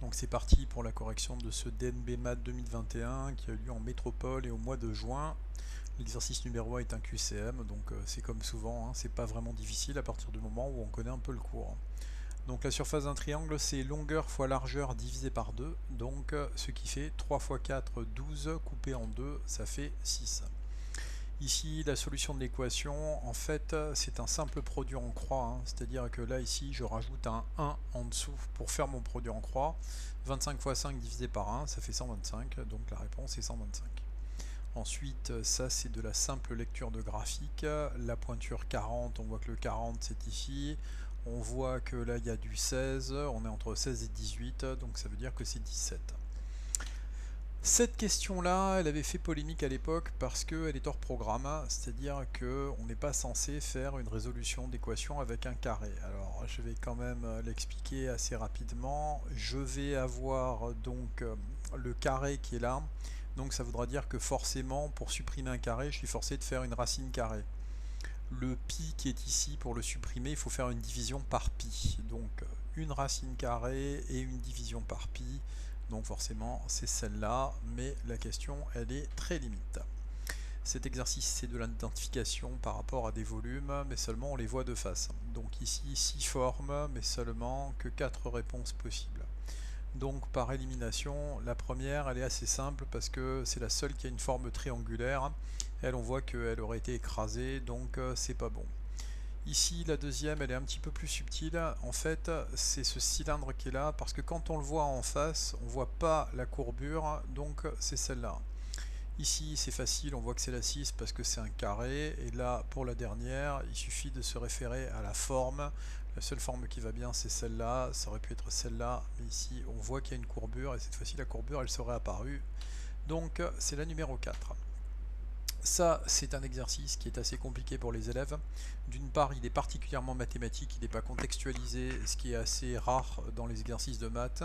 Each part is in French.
Donc c'est parti pour la correction de ce DNB Math 2021 qui a eu lieu en métropole et au mois de juin. L'exercice numéro 1 est un QCM, donc c'est comme souvent, hein, c'est pas vraiment difficile à partir du moment où on connaît un peu le cours. Donc la surface d'un triangle, c'est longueur fois largeur divisé par 2, donc ce qui fait 3 fois 4, 12, coupé en 2, ça fait 6. Ici, la solution de l'équation, en fait, c'est un simple produit en croix, hein, c'est-à-dire que là, ici, je rajoute un 1 en dessous pour faire mon produit en croix. 25 fois 5 divisé par 1, ça fait 125, donc la réponse est 125. Ensuite, ça, c'est de la simple lecture de graphique. La pointure 40, on voit que le 40, c'est ici. On voit que là, il y a du 16, on est entre 16 et 18, donc ça veut dire que c'est 17. Cette question-là, elle avait fait polémique à l'époque parce qu'elle est hors programme, c'est-à-dire qu'on n'est pas censé faire une résolution d'équation avec un carré. Alors je vais quand même l'expliquer assez rapidement. Je vais avoir donc le carré qui est là, donc ça voudra dire que forcément pour supprimer un carré, je suis forcé de faire une racine carrée. Le pi qui est ici, pour le supprimer, il faut faire une division par pi. Donc une racine carrée et une division par pi. Donc forcément c'est celle-là, mais la question elle est très limite. Cet exercice c'est de l'identification par rapport à des volumes, mais seulement on les voit de face. Donc ici 6 formes, mais seulement que 4 réponses possibles. Donc par élimination, la première elle est assez simple parce que c'est la seule qui a une forme triangulaire. Elle, on voit qu'elle aurait été écrasée, donc c'est pas bon. Ici, la deuxième, elle est un petit peu plus subtile. En fait, c'est ce cylindre qui est là, parce que quand on le voit en face, on voit pas la courbure, donc c'est celle-là. Ici, c'est facile, on voit que c'est la 6 parce que c'est un carré. Et là, pour la dernière, il suffit de se référer à la forme. La seule forme qui va bien, c'est celle-là. Ça aurait pu être celle-là, mais ici, on voit qu'il y a une courbure. Et cette fois-ci, la courbure, elle serait apparue. Donc, c'est la numéro 4. Ça, c'est un exercice qui est assez compliqué pour les élèves. D'une part, il est particulièrement mathématique, il n'est pas contextualisé, ce qui est assez rare dans les exercices de maths.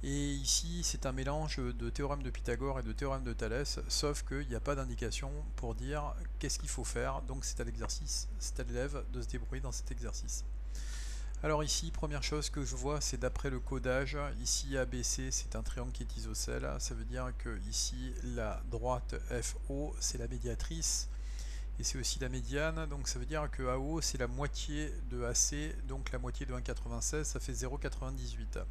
Et ici, c'est un mélange de théorème de Pythagore et de théorème de Thalès, sauf qu'il n'y a pas d'indication pour dire qu'est-ce qu'il faut faire. Donc c'est à l'exercice, c'est à l'élève de se débrouiller dans cet exercice. Alors ici, première chose que je vois, c'est d'après le codage. Ici, ABC, c'est un triangle qui est isocèle. Ça veut dire que ici, la droite FO, c'est la médiatrice. Et c'est aussi la médiane. Donc ça veut dire que AO, c'est la moitié de AC. Donc la moitié de 1,96, ça fait 0,98.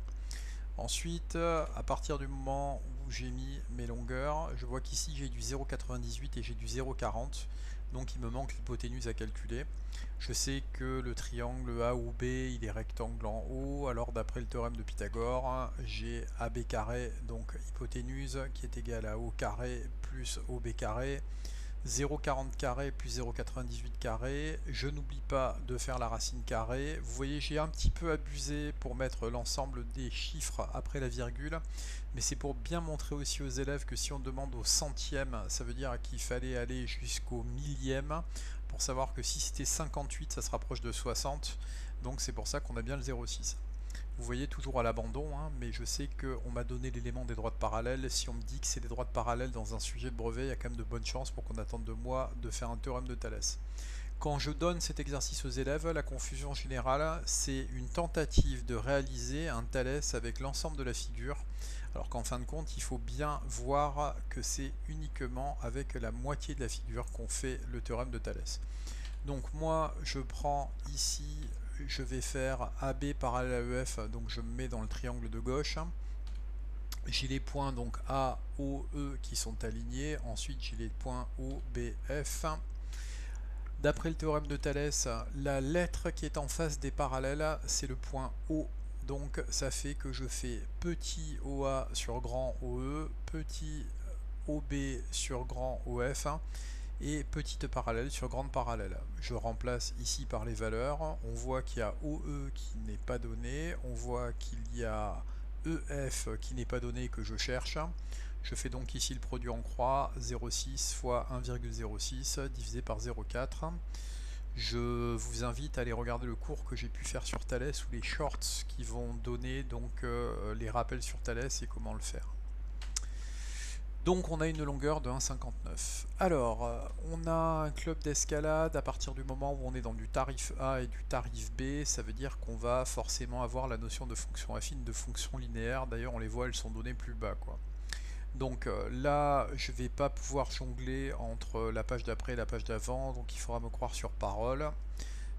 Ensuite, à partir du moment où j'ai mis mes longueurs, je vois qu'ici j'ai du 0,98 et j'ai du 0,40. Donc il me manque l'hypoténuse à calculer. Je sais que le triangle A ou B, il est rectangle en haut. Alors d'après le théorème de Pythagore, j'ai AB carré, donc hypoténuse, qui est égale à O carré plus OB carré. 0,40 carré plus 0,98 carré. Je n'oublie pas de faire la racine carrée. Vous voyez, j'ai un petit peu abusé pour mettre l'ensemble des chiffres après la virgule, mais c'est pour bien montrer aussi aux élèves que si on demande au centième, ça veut dire qu'il fallait aller jusqu'au millième, pour savoir que si c'était 58, ça se rapproche de 60, donc c'est pour ça qu'on a bien le 0,6. Vous voyez, toujours à l'abandon, hein, mais je sais qu'on m'a donné l'élément des droites parallèles. Si on me dit que c'est des droites parallèles dans un sujet de brevet, il y a quand même de bonnes chances pour qu'on attende de moi de faire un théorème de Thalès. Quand je donne cet exercice aux élèves, la confusion générale, c'est une tentative de réaliser un Thalès avec l'ensemble de la figure, alors qu'en fin de compte, il faut bien voir que c'est uniquement avec la moitié de la figure qu'on fait le théorème de Thalès. Donc moi, je prends ici, je vais faire AB parallèle à EF, donc je me mets dans le triangle de gauche. J'ai les points donc A, O, E qui sont alignés. Ensuite, j'ai les points O, B, F. D'après le théorème de Thalès, la lettre qui est en face des parallèles, c'est le point O. Donc ça fait que je fais petit OA sur grand OE, petit OB sur grand OF et petite parallèle sur grande parallèle. Je remplace ici par les valeurs. On voit qu'il y a OE qui n'est pas donné. On voit qu'il y a EF qui n'est pas donné que je cherche. Je fais donc ici le produit en croix, 0,6 fois 1,06 divisé par 0,4. Je vous invite à aller regarder le cours que j'ai pu faire sur Thalès ou les shorts qui vont donner donc les rappels sur Thalès et comment le faire. Donc on a une longueur de 1,59. Alors, on a un club d'escalade à partir du moment où on est dans du tarif A et du tarif B, ça veut dire qu'on va forcément avoir la notion de fonction affine, de fonction linéaire. D'ailleurs, on les voit, elles sont données plus bas, quoi. Donc là, je vais pas pouvoir jongler entre la page d'après et la page d'avant, donc il faudra me croire sur parole.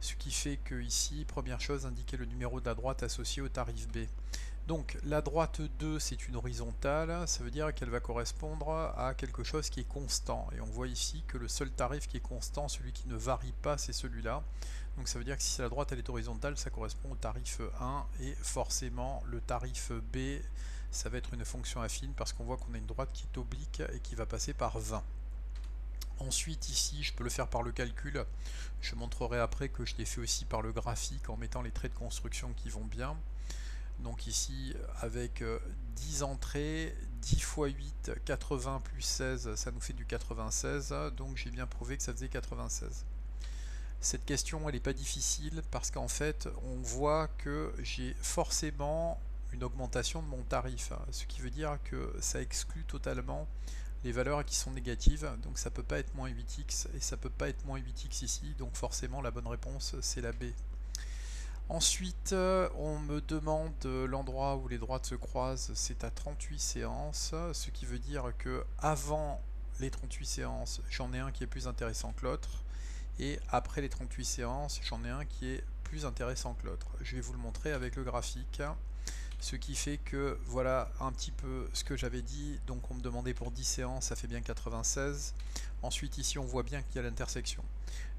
Ce qui fait que ici, première chose, indiquer le numéro de la droite associé au tarif B. Donc la droite 2 c'est une horizontale, ça veut dire qu'elle va correspondre à quelque chose qui est constant. Et on voit ici que le seul tarif qui est constant, celui qui ne varie pas, c'est celui-là. Donc ça veut dire que si la droite elle est horizontale, ça correspond au tarif 1 et forcément le tarif B, ça va être une fonction affine parce qu'on voit qu'on a une droite qui est oblique et qui va passer par 20. Ensuite ici, je peux le faire par le calcul. Je montrerai après que je l'ai fait aussi par le graphique en mettant les traits de construction qui vont bien. Donc ici, avec 10 entrées, 10 x 8, 80 plus 16, ça nous fait du 96. Donc j'ai bien prouvé que ça faisait 96. Cette question, elle n'est pas difficile parce qu'en fait, on voit que j'ai forcément une augmentation de mon tarif. Ce qui veut dire que ça exclut totalement les valeurs qui sont négatives. Donc ça ne peut pas être moins 8x et ça ne peut pas être moins 8x ici. Donc forcément, la bonne réponse, c'est la B. Ensuite, on me demande l'endroit où les droites se croisent, c'est à 38 séances, ce qui veut dire que avant les 38 séances, j'en ai un qui est plus intéressant que l'autre, et après les 38 séances, j'en ai un qui est plus intéressant que l'autre. Je vais vous le montrer avec le graphique, ce qui fait que voilà un petit peu ce que j'avais dit. Donc on me demandait pour 10 séances, ça fait bien 96. Ensuite ici on voit bien qu'il y a l'intersection.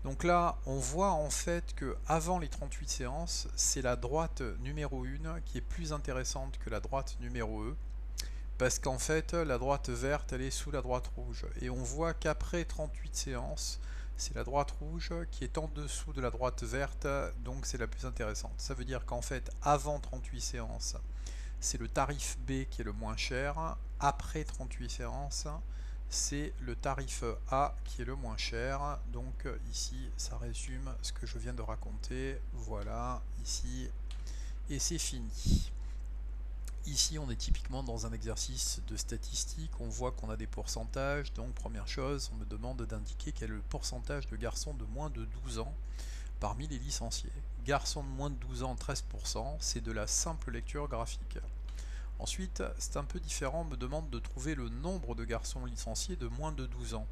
Donc là on voit en fait que avant les 38 séances, c'est la droite numéro 1 qui est plus intéressante que la droite numéro E, parce qu'en fait la droite verte elle est sous la droite rouge, et on voit qu'après 38 séances, c'est la droite rouge qui est en dessous de la droite verte, donc c'est la plus intéressante. Ça veut dire qu'en fait avant 38 séances, c'est le tarif B qui est le moins cher. Après 38 séances, c'est le tarif A qui est le moins cher. Donc ici, ça résume ce que je viens de raconter. Voilà, ici, et c'est fini. Ici, on est typiquement dans un exercice de statistique. On voit qu'on a des pourcentages. Donc, première chose, on me demande d'indiquer quel est le pourcentage de garçons de moins de 12 ans parmi les licenciés. Garçons de moins de 12 ans, 13%, c'est de la simple lecture graphique. Ensuite, c'est un peu différent, on me demande de trouver le nombre de garçons licenciés de moins de 12 ans.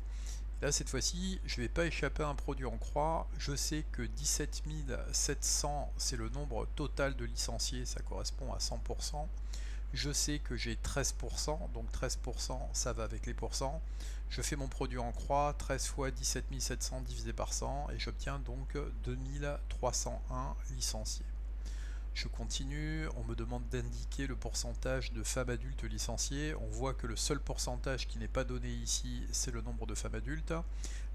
Là, cette fois-ci, je ne vais pas échapper à un produit en croix. Je sais que 17 700, c'est le nombre total de licenciés, ça correspond à 100%. Je sais que j'ai 13%, donc 13%, ça va avec les pourcents. Je fais mon produit en croix, 13 fois 17 700 divisé par 100, et j'obtiens donc 2301 licenciés. Je continue, on me demande d'indiquer le pourcentage de femmes adultes licenciées. On voit que le seul pourcentage qui n'est pas donné ici, c'est le nombre de femmes adultes.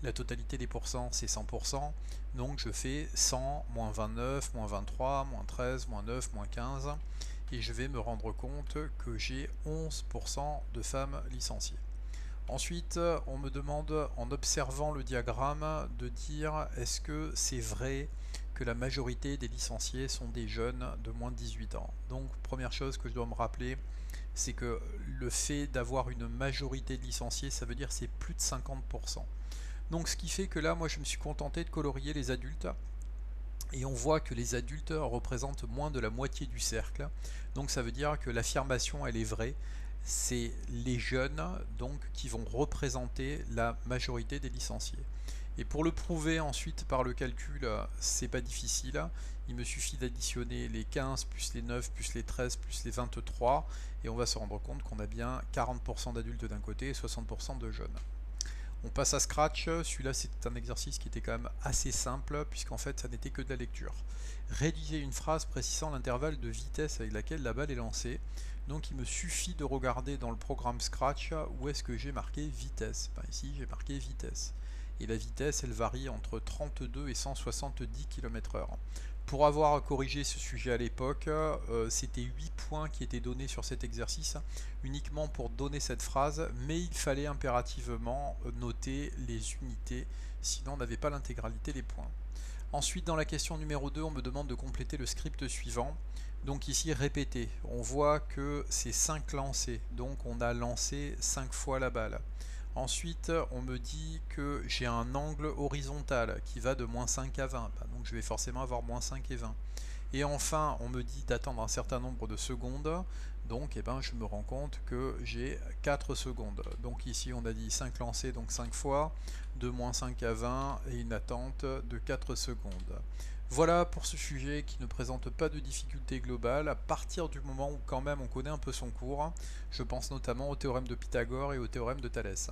La totalité des pourcents, c'est 100%. Donc je fais 100, moins 29, moins 23, moins 13, moins 9, moins 15. Et je vais me rendre compte que j'ai 11% de femmes licenciées. Ensuite, on me demande, en observant le diagramme, de dire est-ce que c'est vrai que la majorité des licenciés sont des jeunes de moins de 18 ans. Donc, première chose que je dois me rappeler, c'est que le fait d'avoir une majorité de licenciés, ça veut dire c'est plus de 50%. Donc, ce qui fait que là, moi, je me suis contenté de colorier les adultes. Et on voit que les adultes représentent moins de la moitié du cercle. Donc, ça veut dire que l'affirmation, elle est vraie. C'est les jeunes donc qui vont représenter la majorité des licenciés. Et pour le prouver ensuite par le calcul, c'est pas difficile. Il me suffit d'additionner les 15 plus les 9 plus les 13 plus les 23 et on va se rendre compte qu'on a bien 40% d'adultes d'un côté et 60% de jeunes. On passe à Scratch. Celui-là, c'est un exercice qui était quand même assez simple puisqu'en fait, ça n'était que de la lecture. Rédiger une phrase précisant l'intervalle de vitesse avec laquelle la balle est lancée. Donc il me suffit de regarder dans le programme Scratch où est-ce que j'ai marqué vitesse. Ben, ici, j'ai marqué vitesse. Et la vitesse, elle varie entre 32 et 170 km/h. Pour avoir corrigé ce sujet à l'époque, c'était 8 points qui étaient donnés sur cet exercice, uniquement pour donner cette phrase, mais il fallait impérativement noter les unités, sinon on n'avait pas l'intégralité des points. Ensuite, dans la question numéro 2, on me demande de compléter le script suivant. Donc ici, répéter. On voit que c'est 5 lancers, donc on a lancé 5 fois la balle. Ensuite, on me dit que j'ai un angle horizontal qui va de moins 5 à 20. Donc je vais forcément avoir moins 5 et 20. Et enfin, on me dit d'attendre un certain nombre de secondes. Donc je me rends compte que j'ai 4 secondes. Donc ici, on a dit 5 lancers, donc 5 fois, de moins 5 à 20 et une attente de 4 secondes. Voilà pour ce sujet qui ne présente pas de difficulté globale à partir du moment où quand même on connaît un peu son cours. Je pense notamment au théorème de Pythagore et au théorème de Thalès.